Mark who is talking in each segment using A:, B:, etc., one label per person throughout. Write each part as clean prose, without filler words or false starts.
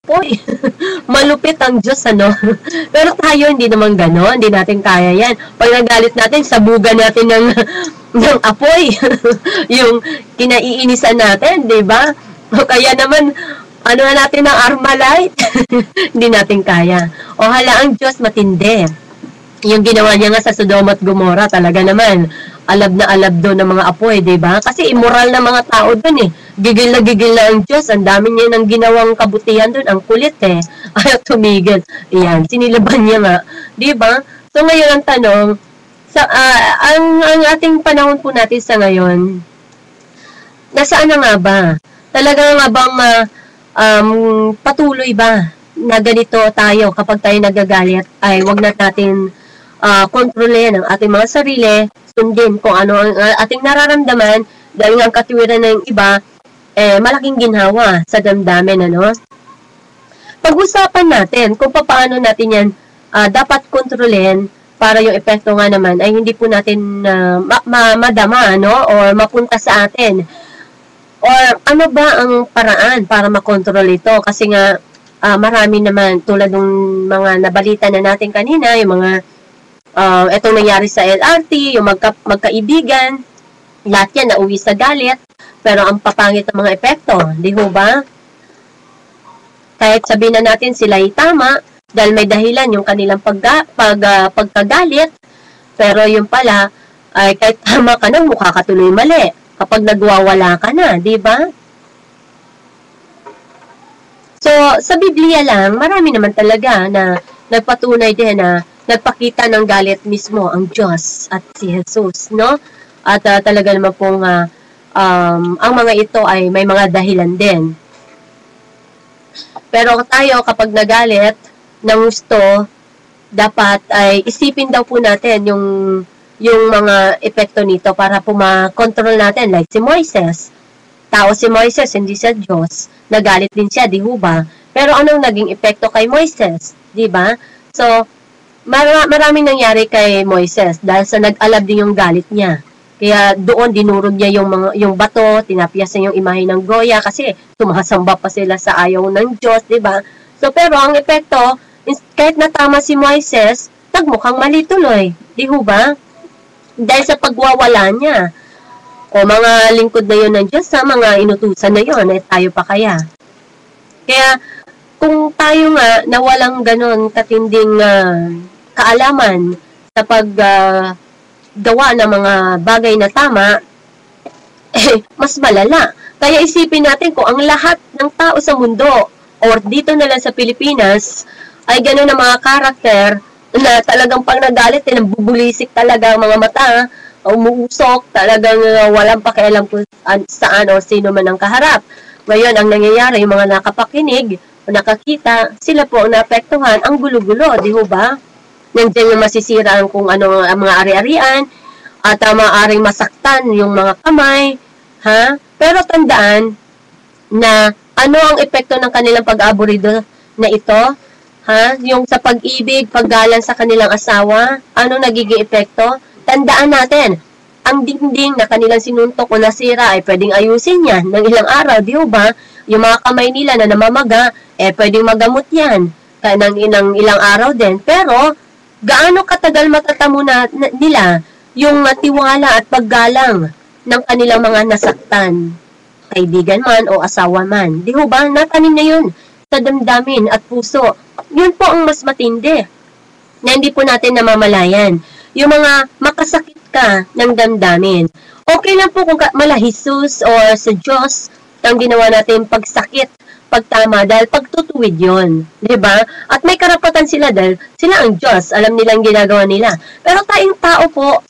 A: apoy. Malupit ang Diyos, ano? Pero tayo, hindi naman gano'n. Hindi natin kaya yan. Pag nagalit natin, sabugan natin ng, ng apoy. Yung kinaiinisan natin, di ba? O kaya naman, ano na natin ng Armalite? Hindi natin kaya. O hala, ang Diyos matindi. Yung ginawa niya nga sa Sodom at Gomorrah, talaga naman, alab na alab doon ng mga apoy, di ba? Kasi immoral na mga tao doon eh. Gigil na ang Diyos. Ang dami niya nang ginawang kabutihan doon. Ang kulit eh. Ayaw tumigil. Ayan, sinilaban niya nga. Di ba? So ngayon ang tanong, ang ating panahon po natin sa ngayon, nasaan na nga ba? Talaga nga bang patuloy ba na ganito tayo kapag tayo nagagalit ay wag na natin kontrolin ang ating mga sarili, sundin kung ano ang ating nararamdaman dahil ang katuwiran ng iba malaking ginhawa sa damdamin, ano? Pag-usapan natin kung paano natin yan dapat kontrolin para yung epekto nga naman ay hindi po natin madama, no? O mapunta sa atin. Or ano ba ang paraan para makontrol ito? Kasi nga marami naman tulad ng mga nabalita na natin kanina, yung mga itong nangyari sa LRT, yung magkaibigan, lahat yan nauwi sa galit, pero ang papangit ng mga epekto, di ho ba? Kahit sabihin na natin sila ay tama, dahil may dahilan yung kanilang pagkagalit, pero yung pala, ay kahit tama ka na, mukha ka tuloy mali. Kapag nagwawala ka na, di ba? So, sa Biblia lang, marami naman talaga na nagpatunay din na nagpakita ng galit mismo ang Diyos at si Jesus, no? At talaga naman pong ang mga ito ay may mga dahilan din. Pero tayo, kapag nagalit ng gusto, dapat ay isipin daw po natin yung mga epekto nito para po ma-control natin. Like si Moises. Tao si Moises, hindi siya Diyos. Nagalit din siya, di ba? Pero anong naging epekto kay Moises? Di ba? So, maraming nangyari kay Moises dahil sa nag-alab din yung galit niya. Kaya doon dinurog niya yung bato, tinapyas niya yung imahe ng Goya kasi sumasamba pa sila sa ayaw ng Diyos, di ba? So, pero ang epekto, kahit natama si Moises, nagmukhang mali tuloy. Di ba? Dahil sa pagwawala niya. O mga lingkod na yun ng Diyos, sa mga inutusan na yun, eh tayo pa kaya. Kaya, kung tayo nga na walang ganon katinding kaalaman sa paggawa ng mga bagay na tama, mas malala. Kaya isipin natin kung ang lahat ng tao sa mundo, or dito na lang sa Pilipinas, ay ganon na mga karakter, na talagang pag nagalit, bubulisik talaga ang mga mata, umuusok, talagang walang pakialam kung saan o sino man ang kaharap. Ngayon, ang nangyayari, yung mga nakapakinig, o nakakita, sila po ang naapektuhan, ang gulo-gulo, di ba? Nandiyan yung masisira kung ano ang mga ari-arian, at maaaring masaktan yung mga kamay, ha? Pero tandaan na ano ang epekto ng kanilang pag-aburido na ito, ha? Yung sa pag-ibig, paggalang sa kanilang asawa, ano nagiging epekto? Tandaan natin, ang dingding na kanilang sinuntok o nasira ay pwedeng ayusin yan ng ilang araw, di ba? Yung mga kamay nila na namamaga, pwedeng magamot yan ng ilang araw din. Pero, gaano katagal matatamo nila yung tiwala at paggalang ng kanilang mga nasaktan? Kaibigan man o asawa man. Di ba? Natanim na yun sa damdamin at puso. Yun po ang mas matindi na hindi po natin namamalayan. Yung mga makasakit ka ng damdamin. Okay lang po kung mala Jesus o sa Diyos ang ginawa natin pagsakit, pagtama, dahil pagtutuwid yun. Diba? At may karapatan sila dahil sila ang Diyos. Alam nila ang ginagawa nila. Pero tayong tao po,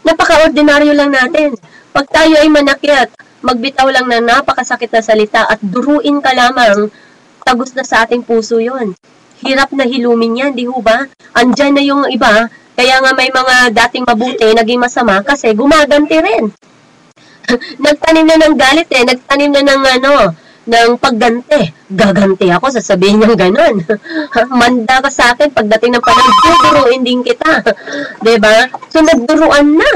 A: napaka-ordinaryo lang natin. Pag tayo ay manakit, magbitaw lang ng napakasakit na salita at duruin ka lamang, tagos na sa ating puso yun. Hirap na hilumin yan, di ba? Andyan na yung iba. Kaya nga may mga dating mabuti, naging masama kasi gumaganti rin. Nagtanim na ng galit nagtanim na ng pagganti. Gaganti ako, sasabihin niyang ganon. Manda ka sa akin, pagdating ng panahon, duduruin din kita. Diba? So nagduruan na.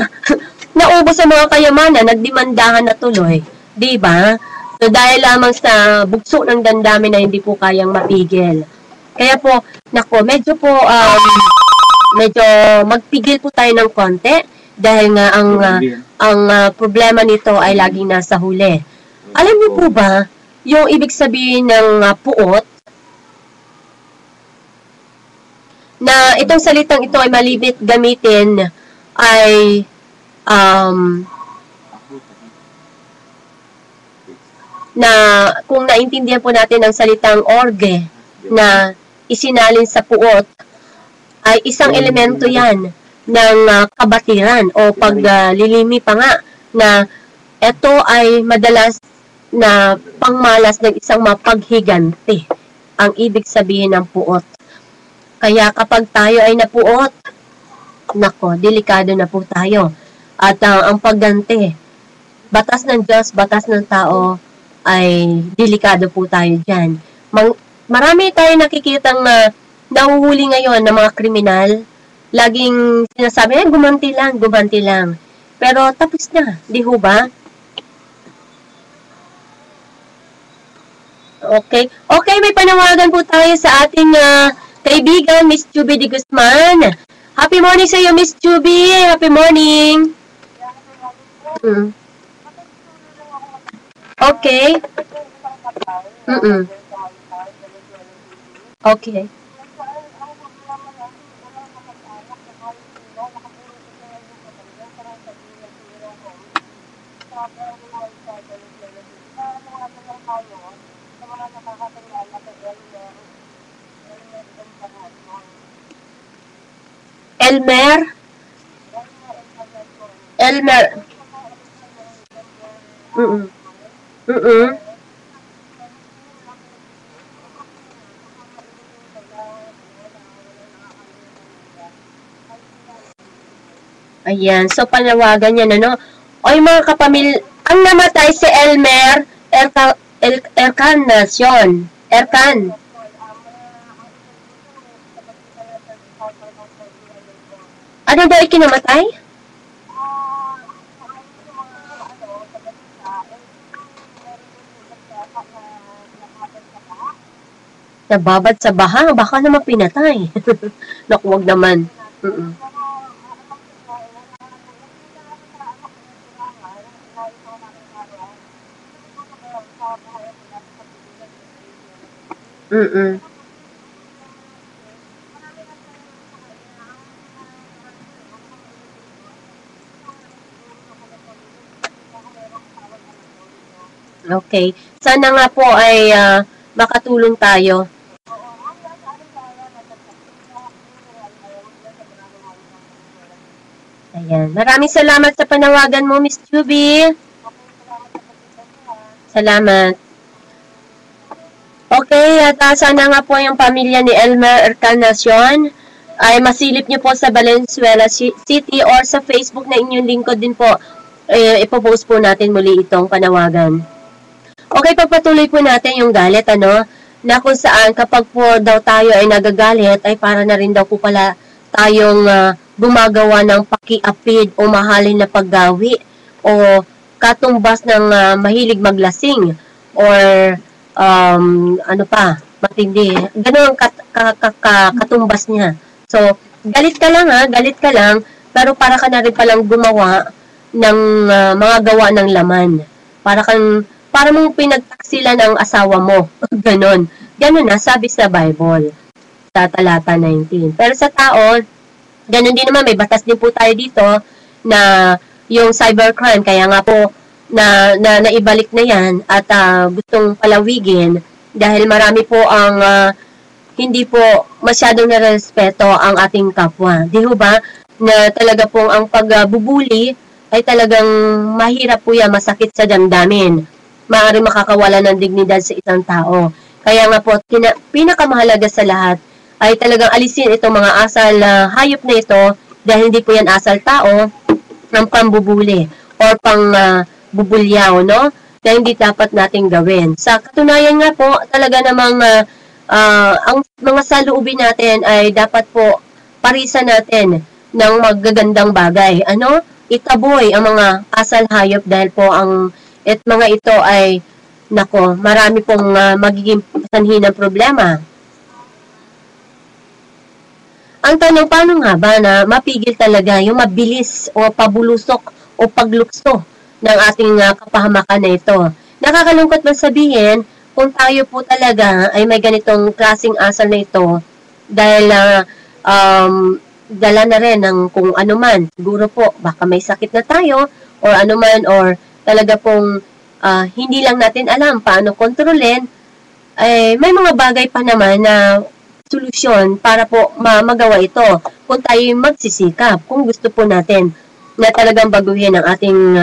A: Naubos ang mga kayamanan, nagdemandahan na tuloy. Diba? So, dahil lamang sa bugso ng damdamin na hindi po kayang mapigil. Kaya po, nako, medyo po, medyo magpigil po tayo ng konti dahil nga ang problema nito ay laging nasa huli. Alam niyo po ba, yung ibig sabihin ng puot, na itong salitang ito ay malibit gamitin ay na kung naintindihan po natin ang salitang orge na isinalin sa puot, ay isang elemento yan ng kabatiran o paglilimi pa nga na ito ay madalas na pangmalas ng isang mapaghiganti ang ibig sabihin ng puot. Kaya kapag tayo ay napuot, nako, delikado na po tayo. At ang pagganti, batas ng Diyos, batas ng tao, ay delikado po tayo dyan. Marami tayo nakikitang nahuhuli ngayon ng mga kriminal. Laging sinasabi, gumanti lang. Pero tapos na, di ho ba? Okay, may panawagan po tayo sa ating kaibigan, Miss Juby de Guzman. Happy morning sa iyo, Miss Juby. Happy morning. Okay. Okay. Elmer. Ayan, so panawagan yan, ano? Oy mga kapamilya, ang namatay si Elmer Ercan. Ano daw ikinamatay? Nababad sa baha, baka naman pinatay. Naku, wag naman. Okay. Sana nga po ay makatulong tayo. Ayan. Maraming salamat sa panawagan mo, Miss Juby. Salamat. Okay, at sana nga po yung pamilya ni Elmer Ercanacion ay masilip niyo po sa Valenzuela City or sa Facebook na inyong lingkod din po. Ipopost po natin muli itong panawagan. Okay, pagpatuloy po natin yung galit, ano, na kung saan kapag po daw tayo ay nagagalit, ay para na rin daw po pala tayong gumagawa ng pakiapid o mahalin na paggawi o katumbas ng mahilig maglasing or ano pa, matindi. Ganun ang katumbas niya. So, galit ka lang, pero para ka na rin palang gumawa ng mga gawa ng laman. Para mong pinagtaksilan ang asawa mo. Ganon na, sabi sa Bible. Sa talata 19. Pero sa tao, ganon din naman, may batas din po tayo dito na yung cybercrime. Kaya nga po, na naibalik na yan at gustong palawigin dahil marami po ang hindi po masyadong narespeto ang ating kapwa. Di ho ba? Na talaga pong ang pagbubuli ay talagang mahirap po yan, masakit sa damdamin. Maaari makakawala ng dignidad sa isang tao. Kaya nga po, pinakamahalaga sa lahat ay talagang alisin itong mga asal hayop na ito dahil hindi po yan asal tao ng pambubuli or pang bubulyaw, no? Na hindi dapat nating gawin. Sa katunayan nga po, talaga namang ang mga saloobin natin ay dapat po parisan natin ng magagandang bagay. Ano? Itaboy ang mga asal hayop dahil po ang mga ito ay nako, marami pong magiging sanhi ng problema. Ang tanong, paano nga ba na mapigil talaga yung mabilis o pabulusok o paglukso ng ating kapahamakan na ito? Nakakalungkot man sabihin, kung tayo po talaga ay may ganitong klaseng asal na ito, dahil dala na rin ng kung ano man, siguro po, baka may sakit na tayo, or ano man, or talaga pong hindi lang natin alam paano kontrolin, may mga bagay pa naman na solusyon para po magawa ito kung tayo magsisikap, kung gusto po natin na talagang baguhin ang ating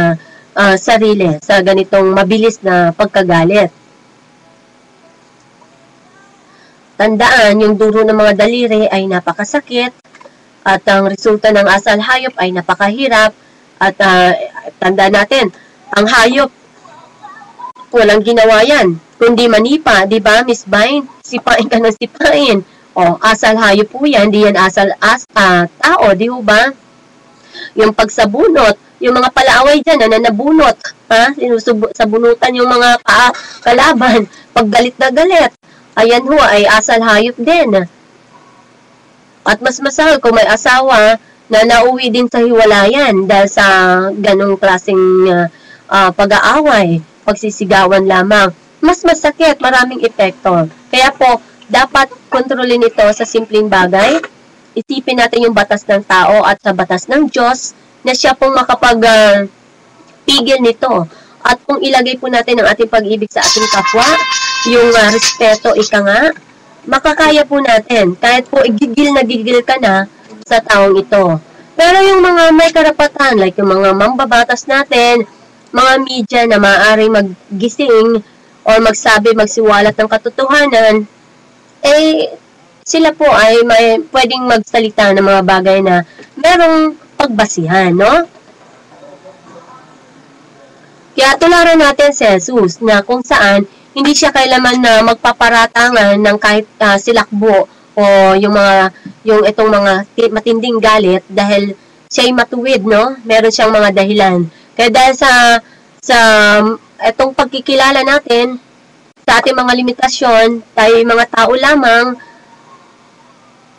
A: sarili sa ganitong mabilis na pagkagalit. Tandaan, yung duro ng mga daliri ay napakasakit at ang resulta ng asal hayop ay napakahirap at tandaan natin, ang hayop walang ginawa yan, kundi manipa, di ba, Miss Vine? Sipain ka ng sipain. O, asal hayop po yan, di yan asal tao, di ba? Yung pagsabunot, yung mga palaaway dyan, na nabunot, ha? Sabunutan yung mga kalaban, pag galit na galit, ayan ho, ay asal hayop din. At mas masahal kung may asawa na nauwi din sa hiwalayan dahil sa ganong klaseng pag-aaway, pagsisigawan lamang. Mas masakit, maraming epekto. Kaya po, dapat kontrolin ito sa simpleng bagay. Isipin natin yung batas ng tao at sa batas ng Diyos na siya pong makapag-pigil nito. At kung ilagay po natin ang ating pag-ibig sa ating kapwa, yung respeto, ika nga, makakaya po natin. Kahit po gigil ka na sa taong ito. Pero yung mga may karapatan, like yung mga mambabatas natin, mga media na maaaring maggising o magsiwalat ng katotohanan, sila po ay may pwedeng magsalita ng mga bagay na merong pagbasihan, no? Kaya tularan natin si Jesus na kung saan hindi siya kailanman na magpaparatangan ng kahit silakbo o yung itong mga matinding galit dahil siya'y matuwid, no? Meron siyang mga dahilan. Kaya dahil sa itong pagkikilala natin sa ating mga limitasyon, tayo mga tao lamang,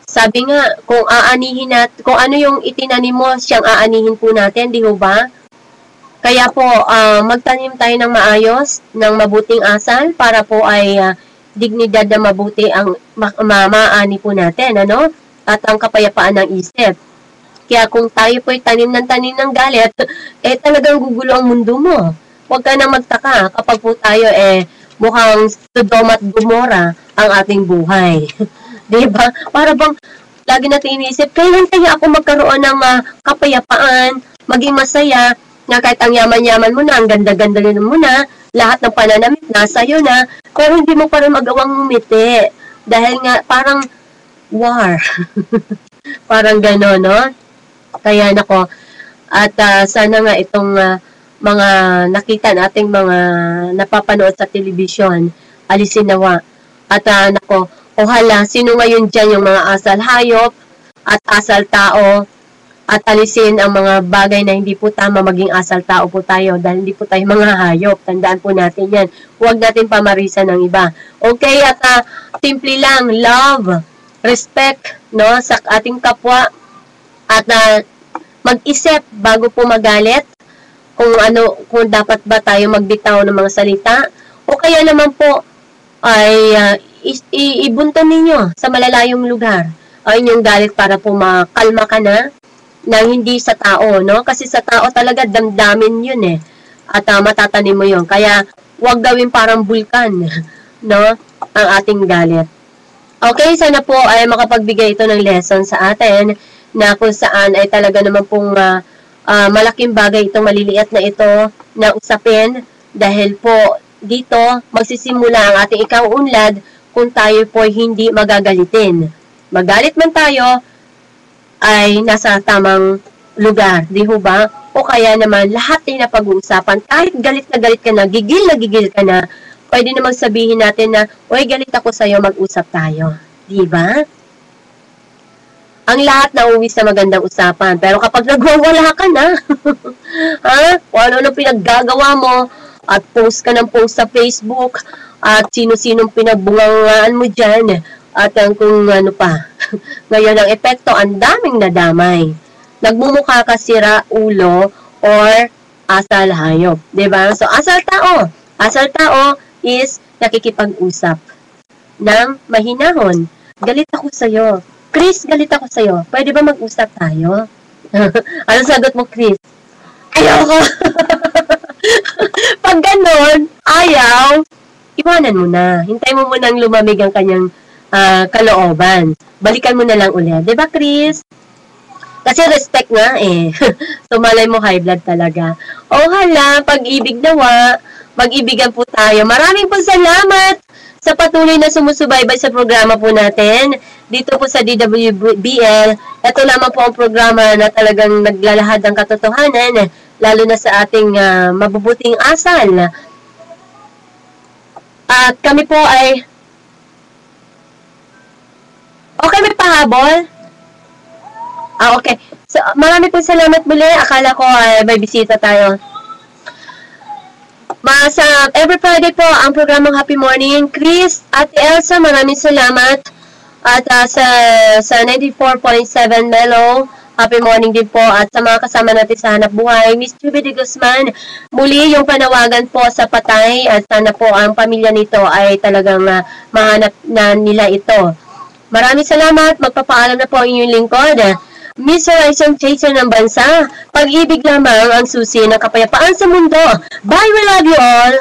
A: sabi nga, kung ano yung itinanim mo, siyang aanihin po natin, di ba? Kaya po, magtanim tayo ng maayos, ng mabuting asal, para po ay dignidad na mabuti ang maani po natin, ano? At ang kapayapaan ng isip. Kaya kung tayo po ay tanim ng galit, talagang gugulo ang mundo mo. Huwag ka nang magtaka kapag po tayo mukhang Sodom at Gomora ang ating buhay. Diba? Para bang lagi natin iniisip, kailan kaya ako magkaroon ng kapayapaan, maging masaya, na kahit ang yaman-yaman mo na, ang ganda-ganda rin mo na, lahat ng pananamit nasa iyo na, pero hindi mo pa rin magawang umiti. Dahil nga, parang war. Parang gano'n, no? Kaya nako, at sana nga itong mga nakita nating mga napapanood sa telebisyon, alisin nawa. At nako, ohala, sino ngayon dyan yung mga asal hayop at asal tao, at alisin ang mga bagay na hindi po tama, maging asal tao po tayo dahil hindi po tayo mga hayop. Tandaan po natin yan. Huwag natin pamarisan ng iba. Okay, at simple lang, love, respect, no, sa ating kapwa, at mag-isip bago po magalit kung dapat ba tayo magbitaw ng mga salita, o kaya naman po ay ibunton ninyo sa malalayong lugar ay inyong galit para po makalma ka na hindi sa tao, no? Kasi sa tao talaga damdamin yun at matatanim mo yun. Kaya huwag gawin parang bulkan, no? Ang ating galit. Okay, sana po ay makapagbigay ito ng lesson sa atin na kung saan ay talaga naman pong malaking bagay itong maliliit na ito na usapin dahil po dito magsisimula ang ating ikauunlad kung tayo po hindi magagalitin. Magalit man tayo ay nasa tamang lugar, di ba? O kaya naman lahat ay napag-uusapan, kahit galit ka na gigil ka na, pwede namang sabihin natin na, oy, galit ako sa'yo, mag-usap tayo. Di ba? Ang lahat na uwi sa magandang usapan. Pero kapag nagwawala ka na, ha? O ano-ano pinaggagawa mo, at post ka ng post sa Facebook at sino-sinong pinagbungangaan mo dyan at kung ano pa. Ngayon ang epekto, ang daming nadamay. Nagmumukha ka sira ulo or asal hayop. Diba? So asal tao. Asal tao is nakikipag-usap ng mahinahon. Galit ako sa'yo. Chris, galit ako sa'yo. Pwede ba mag-usap tayo? Anong sagot mo, Chris? Ayoko! Pag ganon, ayaw, iwanan mo na. Hintay mo munang lumamig ang kanyang kalooban. Balikan mo na lang ulit. Diba, Chris? Kasi respect nga eh. So, malay mo high blood talaga. Oh, hala, pag-ibig nawa. Mag-ibigan po tayo. Maraming po salamat sa patuloy na sumusubaybay sa programa po natin. Dito po sa DWBL, ito lamang po ang programa na talagang naglalahad ng katotohanan, lalo na sa ating mabubuting asal. At kami po ay... Okay, may pahabol? Okay. So, marami po salamat muli. Akala ko ay may bisita tayo. Sa every Friday po ang programang Happy Morning. Chris at Elsa, maraming salamat. At sa 94.7 Melo, Happy Morning din po. At sa mga kasama natin sa Hanap Buhay, Miss Juby de Guzman, muli yung panawagan po sa patay at sana po ang pamilya nito ay talagang mahanap na nila ito. Maraming salamat. Magpapaalam na po ang inyong lingkod. Miss Horizon Chaser ng bansa, pag-ibig lamang ang susi ng kapayapaan sa mundo. Bye, we love you all!